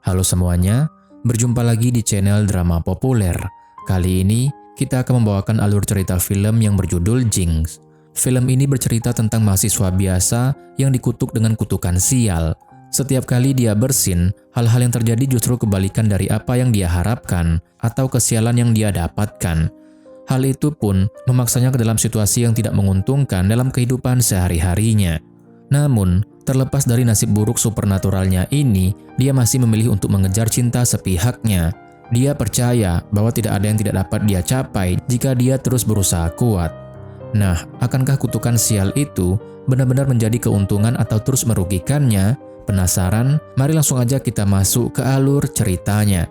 Halo semuanya, berjumpa lagi di channel Drama Populer. Kali ini kita akan membawakan alur cerita film yang berjudul Jinx. Film ini bercerita tentang mahasiswa biasa yang dikutuk dengan kutukan sial. Setiap kali dia bersin, hal-hal yang terjadi justru kebalikan dari apa yang dia harapkan atau kesialan yang dia dapatkan. Hal itu pun memaksanya ke dalam situasi yang tidak menguntungkan dalam kehidupan sehari-harinya. Namun, terlepas dari nasib buruk supernaturalnya ini, dia masih memilih untuk mengejar cinta sepihaknya. Dia percaya bahwa tidak ada yang tidak dapat dia capai jika dia terus berusaha kuat. Nah, akankah kutukan sial itu benar-benar menjadi keuntungan atau terus merugikannya? Penasaran? Mari langsung aja kita masuk ke alur ceritanya.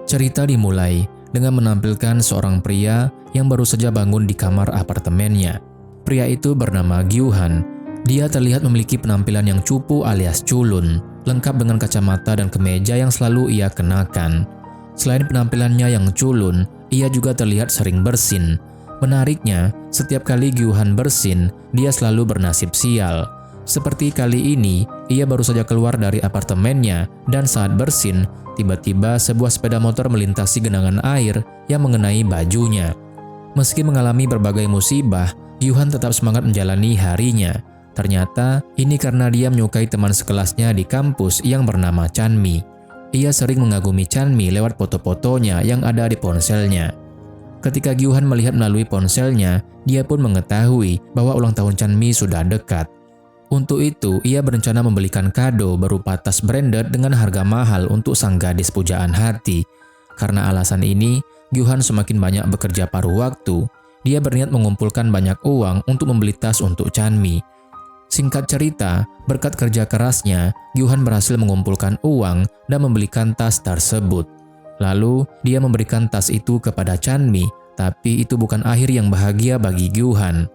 Cerita dimulai dengan menampilkan seorang pria yang baru saja bangun di kamar apartemennya. Pria itu bernama Gyuhan. Dia terlihat memiliki penampilan yang cupu alias culun, lengkap dengan kacamata dan kemeja yang selalu ia kenakan. Selain penampilannya yang culun, ia juga terlihat sering bersin. Menariknya, setiap kali Gyuhan bersin, dia selalu bernasib sial. Seperti kali ini, ia baru saja keluar dari apartemennya dan saat bersin, tiba-tiba sebuah sepeda motor melintasi genangan air yang mengenai bajunya. Meski mengalami berbagai musibah, Gyuhan tetap semangat menjalani harinya. Ternyata, ini karena dia menyukai teman sekelasnya di kampus yang bernama Chanmi. Ia sering mengagumi Chanmi lewat foto-fotonya yang ada di ponselnya. Ketika Gyuhan melihat melalui ponselnya, dia pun mengetahui bahwa ulang tahun Chanmi sudah dekat. Untuk itu, ia berencana membelikan kado berupa tas branded dengan harga mahal untuk sang gadis pujaan hati. Karena alasan ini, Gyuhan semakin banyak bekerja paruh waktu. Dia berniat mengumpulkan banyak uang untuk membeli tas untuk Chanmi. Singkat cerita, berkat kerja kerasnya, Gyuhan berhasil mengumpulkan uang dan membelikan tas tersebut. Lalu, dia memberikan tas itu kepada Chanmi, tapi itu bukan akhir yang bahagia bagi Gyuhan.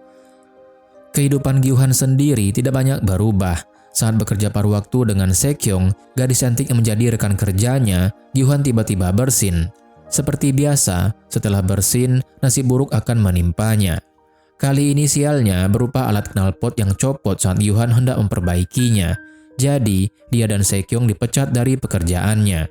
Kehidupan Gyuhan sendiri tidak banyak berubah. Saat bekerja paruh waktu dengan Sekyong, gadis cantik yang menjadi rekan kerjanya, Gyuhan tiba-tiba bersin. Seperti biasa, setelah bersin, nasib buruk akan menimpanya. Kali ini sialnya berupa alat knalpot yang copot saat Gyuhan hendak memperbaikinya. Jadi, dia dan Sekyong dipecat dari pekerjaannya.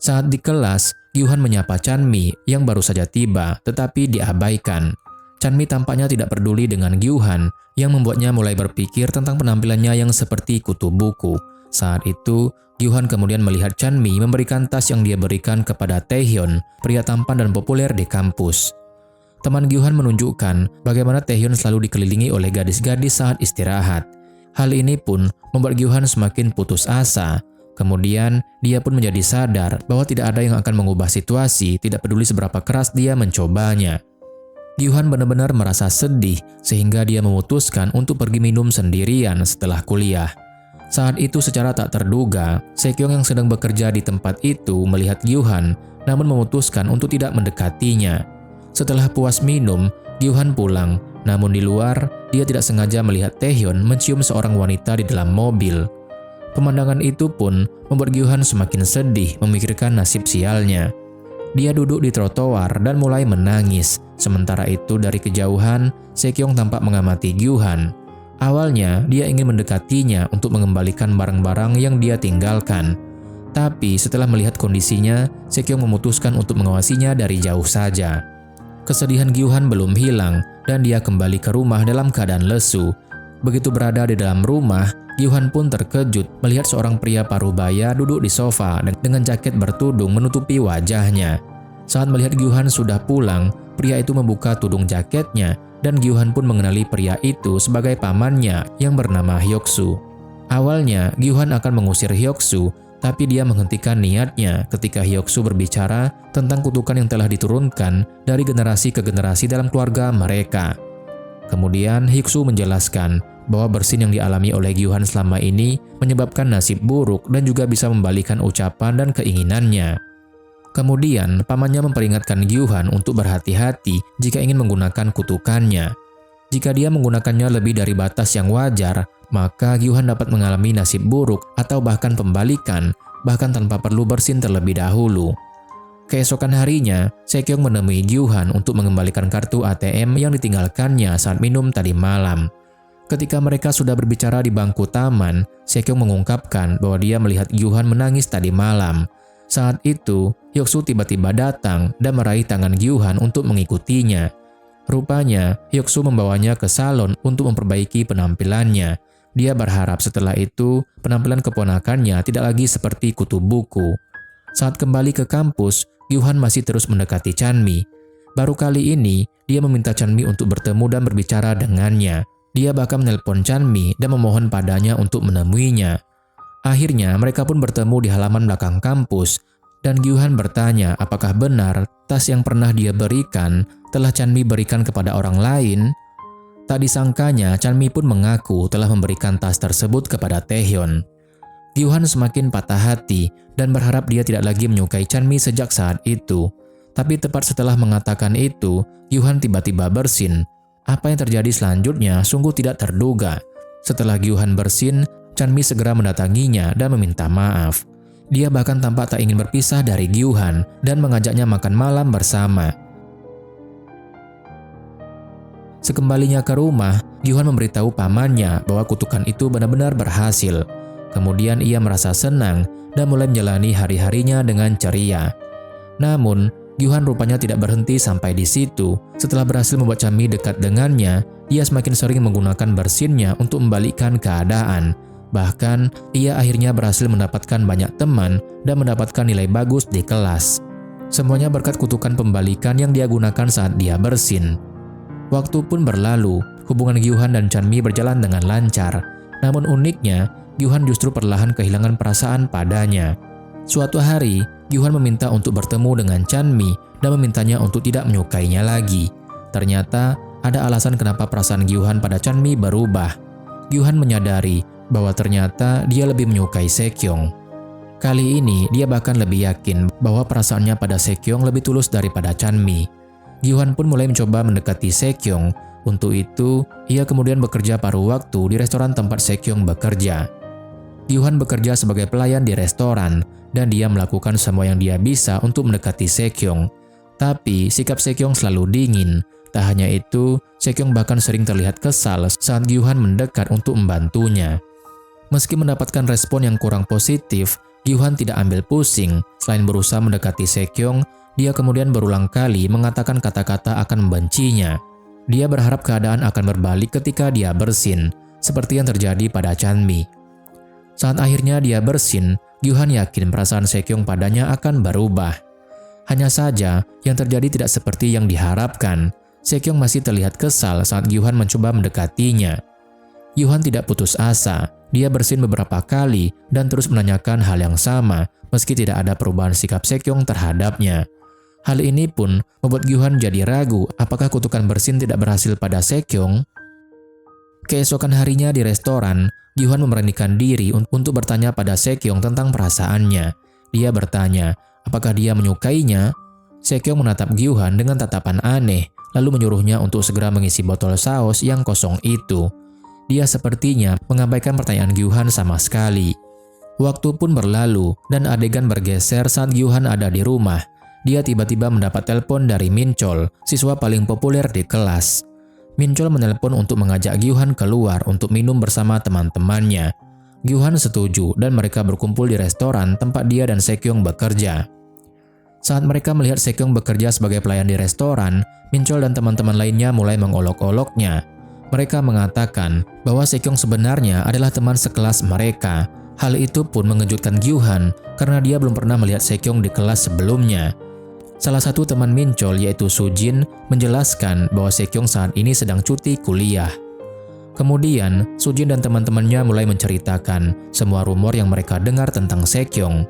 Saat di kelas, Gyuhan menyapa Chanmi yang baru saja tiba, tetapi diabaikan. Chanmi tampaknya tidak peduli dengan Gyuhan yang membuatnya mulai berpikir tentang penampilannya yang seperti kutu buku. Saat itu, Gyuhan kemudian melihat Chanmi memberikan tas yang dia berikan kepada Taehyun, pria tampan dan populer di kampus. Teman Gyuhan menunjukkan bagaimana Taehyun selalu dikelilingi oleh gadis-gadis saat istirahat. Hal ini pun membuat Gyuhan semakin putus asa. Kemudian, dia pun menjadi sadar bahwa tidak ada yang akan mengubah situasi, tidak peduli seberapa keras dia mencobanya. Gyuhan benar-benar merasa sedih sehingga dia memutuskan untuk pergi minum sendirian setelah kuliah. Saat itu secara tak terduga, Sekyong yang sedang bekerja di tempat itu melihat Gyuhan namun memutuskan untuk tidak mendekatinya. Setelah puas minum, Gyuhan pulang, namun di luar dia tidak sengaja melihat Taehyun mencium seorang wanita di dalam mobil. Pemandangan itu pun membuat Gyuhan semakin sedih memikirkan nasib sialnya. Dia duduk di trotoar dan mulai menangis. Sementara itu dari kejauhan, Sekyong tampak mengamati Gyuhan. Awalnya dia ingin mendekatinya untuk mengembalikan barang-barang yang dia tinggalkan. Tapi setelah melihat kondisinya, Sekyong memutuskan untuk mengawasinya dari jauh saja. Kesedihan Gyuhan belum hilang dan dia kembali ke rumah dalam keadaan lesu. Begitu berada di dalam rumah, Gyuhan pun terkejut melihat seorang pria parubaya duduk di sofa dengan jaket bertudung menutupi wajahnya. Saat melihat Gyuhan sudah pulang, pria itu membuka tudung jaketnya dan Gyuhan pun mengenali pria itu sebagai pamannya yang bernama Hyoksu. Awalnya, Gyuhan akan mengusir Hyoksu, tapi dia menghentikan niatnya ketika Hyoksu berbicara tentang kutukan yang telah diturunkan dari generasi ke generasi dalam keluarga mereka. Kemudian Hyoksu menjelaskan bahwa bersin yang dialami oleh Gyuhan selama ini menyebabkan nasib buruk dan juga bisa membalikan ucapan dan keinginannya. Kemudian, pamannya memperingatkan Gyuhan untuk berhati-hati jika ingin menggunakan kutukannya. Jika dia menggunakannya lebih dari batas yang wajar, maka Gyuhan dapat mengalami nasib buruk atau bahkan pembalikan, bahkan tanpa perlu bersin terlebih dahulu. Keesokan harinya, Sekyong menemui Gyuhan untuk mengembalikan kartu ATM yang ditinggalkannya saat minum tadi malam. Ketika mereka sudah berbicara di bangku taman, Sekyong mengungkapkan bahwa dia melihat Gyuhan menangis tadi malam. Saat itu, Hyoksu tiba-tiba datang dan meraih tangan Gyuhan untuk mengikutinya. Rupanya, Hyoksu membawanya ke salon untuk memperbaiki penampilannya. Dia berharap setelah itu, penampilan keponakannya tidak lagi seperti kutu buku. Saat kembali ke kampus, Gyuhan masih terus mendekati Chanmi. Baru kali ini, dia meminta Chanmi untuk bertemu dan berbicara dengannya. Dia bahkan menelpon Chanmi dan memohon padanya untuk menemuinya. Akhirnya, mereka pun bertemu di halaman belakang kampus, dan Gyuhan bertanya apakah benar tas yang pernah dia berikan telah Chanmi berikan kepada orang lain. Tak disangkanya, Chanmi pun mengaku telah memberikan tas tersebut kepada Taehyun. Gyuhan semakin patah hati dan berharap dia tidak lagi menyukai Chanmi sejak saat itu. Tapi tepat setelah mengatakan itu, Gyuhan tiba-tiba bersin. Apa yang terjadi selanjutnya sungguh tidak terduga. Setelah Gyuhan bersin, Chanmi segera mendatanginya dan meminta maaf. Dia bahkan tampak tak ingin berpisah dari Gyuhan dan mengajaknya makan malam bersama. Sekembalinya ke rumah, Gyuhan memberitahu pamannya bahwa kutukan itu benar-benar berhasil. Kemudian ia merasa senang dan mulai menjalani hari-harinya dengan ceria. Namun, Gyuhan rupanya tidak berhenti sampai di situ. Setelah berhasil membuat Chanmi dekat dengannya, ia semakin sering menggunakan bersinnya untuk membalikkan keadaan. Bahkan, ia akhirnya berhasil mendapatkan banyak teman dan mendapatkan nilai bagus di kelas. Semuanya berkat kutukan pembalikan yang dia gunakan saat dia bersin. Waktu pun berlalu, hubungan Gyuhan dan Chanmi berjalan dengan lancar. Namun uniknya, Gyuhan justru perlahan kehilangan perasaan padanya. Suatu hari, Gyuhan meminta untuk bertemu dengan Chanmi dan memintanya untuk tidak menyukainya lagi. Ternyata, ada alasan kenapa perasaan Gyuhan pada Chanmi berubah. Gyuhan menyadari bahwa ternyata dia lebih menyukai Sekyong. Kali ini, dia bahkan lebih yakin bahwa perasaannya pada Sekyong lebih tulus daripada Chanmi. Gyuhan pun mulai mencoba mendekati Sekyong. Untuk itu, ia kemudian bekerja paruh waktu di restoran tempat Sekyong bekerja. Gyuhan bekerja sebagai pelayan di restoran, dan dia melakukan semua yang dia bisa untuk mendekati Sekyong. Tapi, sikap Sekyong selalu dingin. Tak hanya itu, Sekyong bahkan sering terlihat kesal saat Gyuhan mendekat untuk membantunya. Meski mendapatkan respon yang kurang positif, Gyuhan tidak ambil pusing. Selain berusaha mendekati Sekyong, dia kemudian berulang kali mengatakan kata-kata akan membencinya. Dia berharap keadaan akan berbalik ketika dia bersin, seperti yang terjadi pada Chanmi. Saat akhirnya dia bersin, Gyuhan yakin perasaan Sekyong padanya akan berubah. Hanya saja, yang terjadi tidak seperti yang diharapkan. Sekyong masih terlihat kesal saat Gyuhan mencoba mendekatinya. Gyuhan tidak putus asa. Dia bersin beberapa kali dan terus menanyakan hal yang sama, meski tidak ada perubahan sikap Sekyong terhadapnya. Hal ini pun membuat Gyuhan jadi ragu apakah kutukan bersin tidak berhasil pada Sekyong. Keesokan harinya di restoran, Gyuhan memberanikan diri untuk bertanya pada Sekyong tentang perasaannya. Dia bertanya, apakah dia menyukainya? Sekyong menatap Gyuhan dengan tatapan aneh, lalu menyuruhnya untuk segera mengisi botol saus yang kosong itu. Dia sepertinya mengabaikan pertanyaan Gyuhan sama sekali. Waktu pun berlalu, dan adegan bergeser saat Gyuhan ada di rumah. Dia tiba-tiba mendapat telepon dari Minchol, siswa paling populer di kelas. Minchol menelpon untuk mengajak Gyuhan keluar untuk minum bersama teman-temannya. Gyuhan setuju dan mereka berkumpul di restoran tempat dia dan Sekyong bekerja. Saat mereka melihat Sekyong bekerja sebagai pelayan di restoran, Minchol dan teman-teman lainnya mulai mengolok-oloknya. Mereka mengatakan bahwa Sekyong sebenarnya adalah teman sekelas mereka. Hal itu pun mengejutkan Gyuhan karena dia belum pernah melihat Sekyong di kelas sebelumnya. Salah satu teman Minchol yaitu Sujin menjelaskan bahwa Sekyong saat ini sedang cuti kuliah. Kemudian, Sujin dan teman-temannya mulai menceritakan semua rumor yang mereka dengar tentang Sekyong.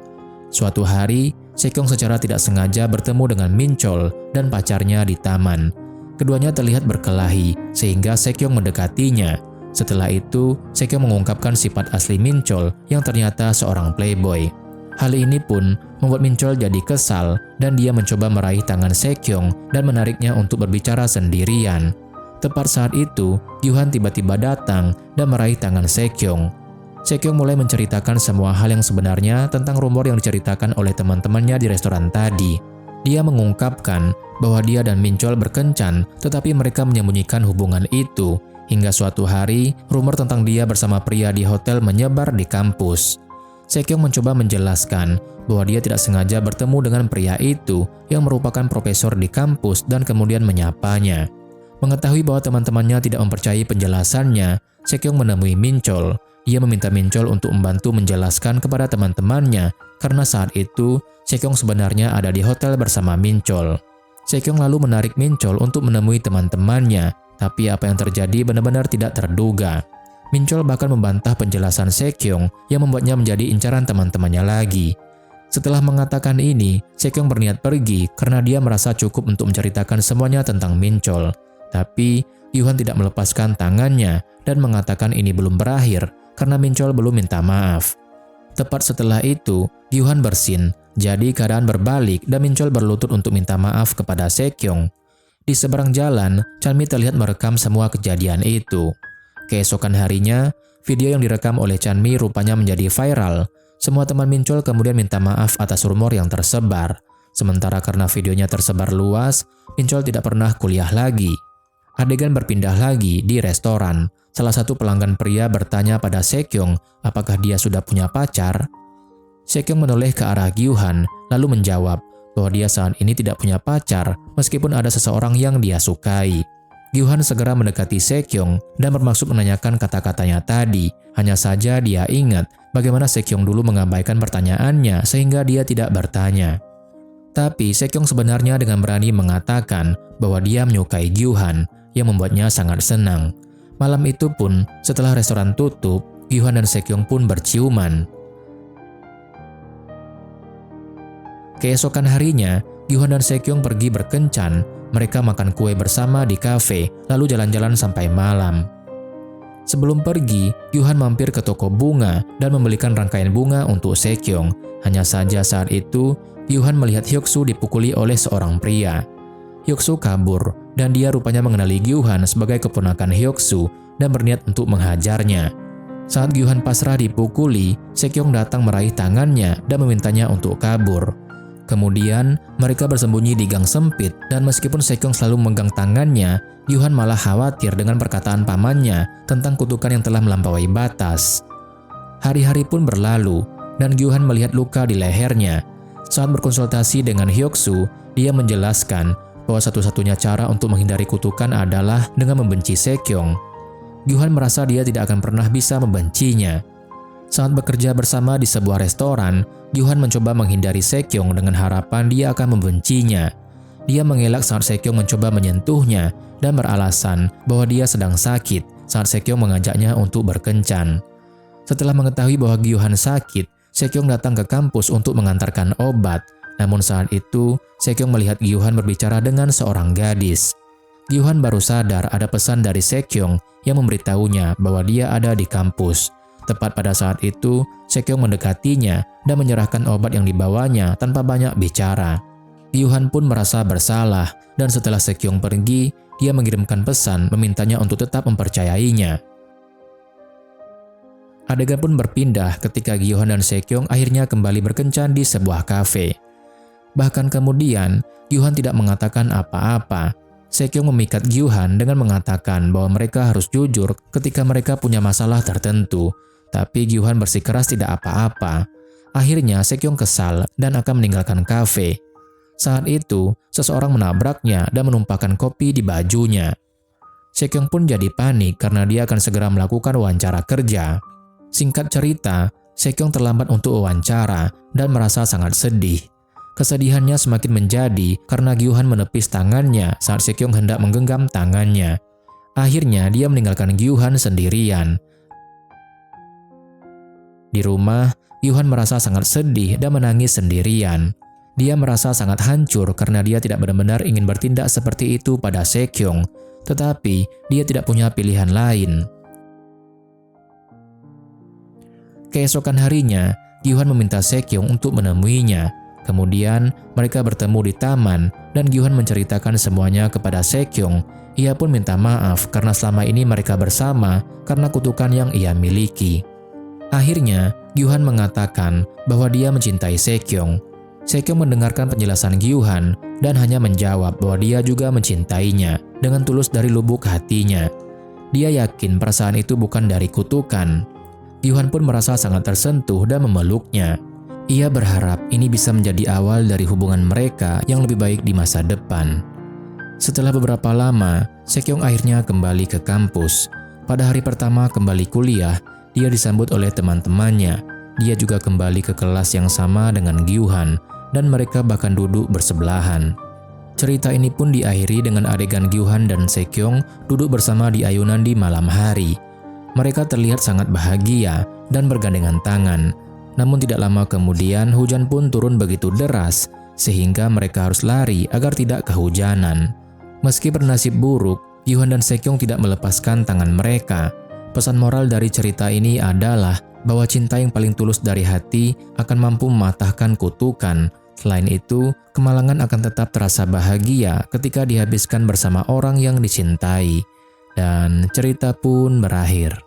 Suatu hari, Sekyong secara tidak sengaja bertemu dengan Minchol dan pacarnya di taman. Keduanya terlihat berkelahi sehingga Sekyong mendekatinya. Setelah itu, Sekyong mengungkapkan sifat asli Minchol yang ternyata seorang playboy. Hal ini pun membuat Minchol jadi kesal dan dia mencoba meraih tangan Sekyong dan menariknya untuk berbicara sendirian. Tepat saat itu, Gyuhan tiba-tiba datang dan meraih tangan Sekyong. Sekyong mulai menceritakan semua hal yang sebenarnya tentang rumor yang diceritakan oleh teman-temannya di restoran tadi. Dia mengungkapkan bahwa dia dan Minchol berkencan, tetapi mereka menyembunyikan hubungan itu. Hingga suatu hari, rumor tentang dia bersama pria di hotel menyebar di kampus. Sekyung mencoba menjelaskan bahwa dia tidak sengaja bertemu dengan pria itu yang merupakan profesor di kampus dan kemudian menyapanya. Mengetahui bahwa teman-temannya tidak mempercayai penjelasannya, Sekyung menemui Minchol. Dia meminta Minchol untuk membantu menjelaskan kepada teman-temannya karena saat itu Sekyung sebenarnya ada di hotel bersama Minchol. Sekyung lalu menarik Minchol untuk menemui teman-temannya, tapi apa yang terjadi benar-benar tidak terduga. Minchol bahkan membantah penjelasan Sekyung yang membuatnya menjadi incaran teman-temannya lagi. Setelah mengatakan ini, Sekyung berniat pergi karena dia merasa cukup untuk menceritakan semuanya tentang Minchol. Tapi Gyuhan tidak melepaskan tangannya dan mengatakan ini belum berakhir karena Minchol belum minta maaf. Tepat setelah itu, Gyuhan bersin, jadi keadaan berbalik dan Minchol berlutut untuk minta maaf kepada Sekyung. Di seberang jalan, Chanmi terlihat merekam semua kejadian itu. Keesokan harinya, video yang direkam oleh Chanmi rupanya menjadi viral. Semua teman Minchol kemudian minta maaf atas rumor yang tersebar. Sementara karena videonya tersebar luas, Minchol tidak pernah kuliah lagi. Adegan berpindah lagi di restoran. Salah satu pelanggan pria bertanya pada Sekyung apakah dia sudah punya pacar. Sekyung menoleh ke arah Gyuhan lalu menjawab bahwa dia saat ini tidak punya pacar meskipun ada seseorang yang dia sukai. Gyuhan segera mendekati Sekyung dan bermaksud menanyakan kata-katanya tadi. Hanya saja dia ingat bagaimana Sekyung dulu mengabaikan pertanyaannya sehingga dia tidak bertanya. Tapi Sekyung sebenarnya dengan berani mengatakan bahwa dia menyukai Gyuhan yang membuatnya sangat senang. Malam itu pun, setelah restoran tutup, Gyuhan dan Sekyung pun berciuman. Keesokan harinya, Gyuhan dan Sekyung pergi berkencan. Mereka makan kue bersama di kafe, lalu jalan-jalan sampai malam. Sebelum pergi, Gyuhan mampir ke toko bunga dan membelikan rangkaian bunga untuk Sekyung. Hanya saja saat itu, Gyuhan melihat Hyoksu dipukuli oleh seorang pria. Hyoksu kabur, dan dia rupanya mengenali Gyuhan sebagai keponakan Hyoksu dan berniat untuk menghajarnya. Saat Gyuhan pasrah dipukuli, Sekyung datang meraih tangannya dan memintanya untuk kabur. Kemudian, mereka bersembunyi di gang sempit dan meskipun Sekyung selalu memegang tangannya, Gyuhan malah khawatir dengan perkataan pamannya tentang kutukan yang telah melampaui batas. Hari-hari pun berlalu, dan Gyuhan melihat luka di lehernya. Saat berkonsultasi dengan Hyoksu, dia menjelaskan bahwa satu-satunya cara untuk menghindari kutukan adalah dengan membenci Sekyung. Gyuhan merasa dia tidak akan pernah bisa membencinya. Saat bekerja bersama di sebuah restoran, Gyuhan mencoba menghindari Sekyung dengan harapan dia akan membencinya. Dia mengelak saat Sekyung mencoba menyentuhnya dan beralasan bahwa dia sedang sakit saat Sekyung mengajaknya untuk berkencan. Setelah mengetahui bahwa Gyuhan sakit, Sekyung datang ke kampus untuk mengantarkan obat. Namun saat itu, Sekyung melihat Gyuhan berbicara dengan seorang gadis. Gyuhan baru sadar ada pesan dari Sekyung yang memberitahunya bahwa dia ada di kampus. Tepat pada saat itu, Sekyung mendekatinya dan menyerahkan obat yang dibawanya tanpa banyak bicara. Gyuhan pun merasa bersalah dan setelah Sekyung pergi, dia mengirimkan pesan memintanya untuk tetap mempercayainya. Adegan pun berpindah ketika Gyuhan dan Sekyung akhirnya kembali berkencan di sebuah kafe. Bahkan kemudian, Gyuhan tidak mengatakan apa-apa. Sekyung memikat Gyuhan dengan mengatakan bahwa mereka harus jujur ketika mereka punya masalah tertentu. Tapi Gyuhan bersikeras tidak apa-apa. Akhirnya Sekyung kesal dan akan meninggalkan kafe. Saat itu, seseorang menabraknya dan menumpahkan kopi di bajunya. Sekyung pun jadi panik karena dia akan segera melakukan wawancara kerja. Singkat cerita, Sekyung terlambat untuk wawancara dan merasa sangat sedih. Kesedihannya semakin menjadi karena Gyuhan menepis tangannya saat Sekyung hendak menggenggam tangannya. Akhirnya dia meninggalkan Gyuhan sendirian. Di rumah, Gyuhan merasa sangat sedih dan menangis sendirian. Dia merasa sangat hancur karena dia tidak benar-benar ingin bertindak seperti itu pada Sekyung, tetapi dia tidak punya pilihan lain. Keesokan harinya, Gyuhan meminta Sekyung untuk menemuinya. Kemudian, mereka bertemu di taman dan Gyuhan menceritakan semuanya kepada Sekyung. Ia pun minta maaf karena selama ini mereka bersama karena kutukan yang ia miliki. Akhirnya, Gyuhan mengatakan bahwa dia mencintai Sekyung. Sekyong mendengarkan penjelasan Gyuhan dan hanya menjawab bahwa dia juga mencintainya dengan tulus dari lubuk hatinya. Dia yakin perasaan itu bukan dari kutukan. Gyuhan pun merasa sangat tersentuh dan memeluknya. Ia berharap ini bisa menjadi awal dari hubungan mereka yang lebih baik di masa depan. Setelah beberapa lama, Sekyong akhirnya kembali ke kampus. Pada hari pertama kembali kuliah, dia disambut oleh teman-temannya. Dia juga kembali ke kelas yang sama dengan Gyuhan, dan mereka bahkan duduk bersebelahan. Cerita ini pun diakhiri dengan adegan Gyuhan dan Sekyong duduk bersama di ayunan di malam hari. Mereka terlihat sangat bahagia dan bergandengan tangan. Namun tidak lama kemudian hujan pun turun begitu deras, sehingga mereka harus lari agar tidak kehujanan. Meski bernasib buruk, Gyuhan dan Sekyong tidak melepaskan tangan mereka. Pesan moral dari cerita ini adalah bahwa cinta yang paling tulus dari hati akan mampu mematahkan kutukan. Selain itu, kemalangan akan tetap terasa bahagia ketika dihabiskan bersama orang yang dicintai. Dan cerita pun berakhir.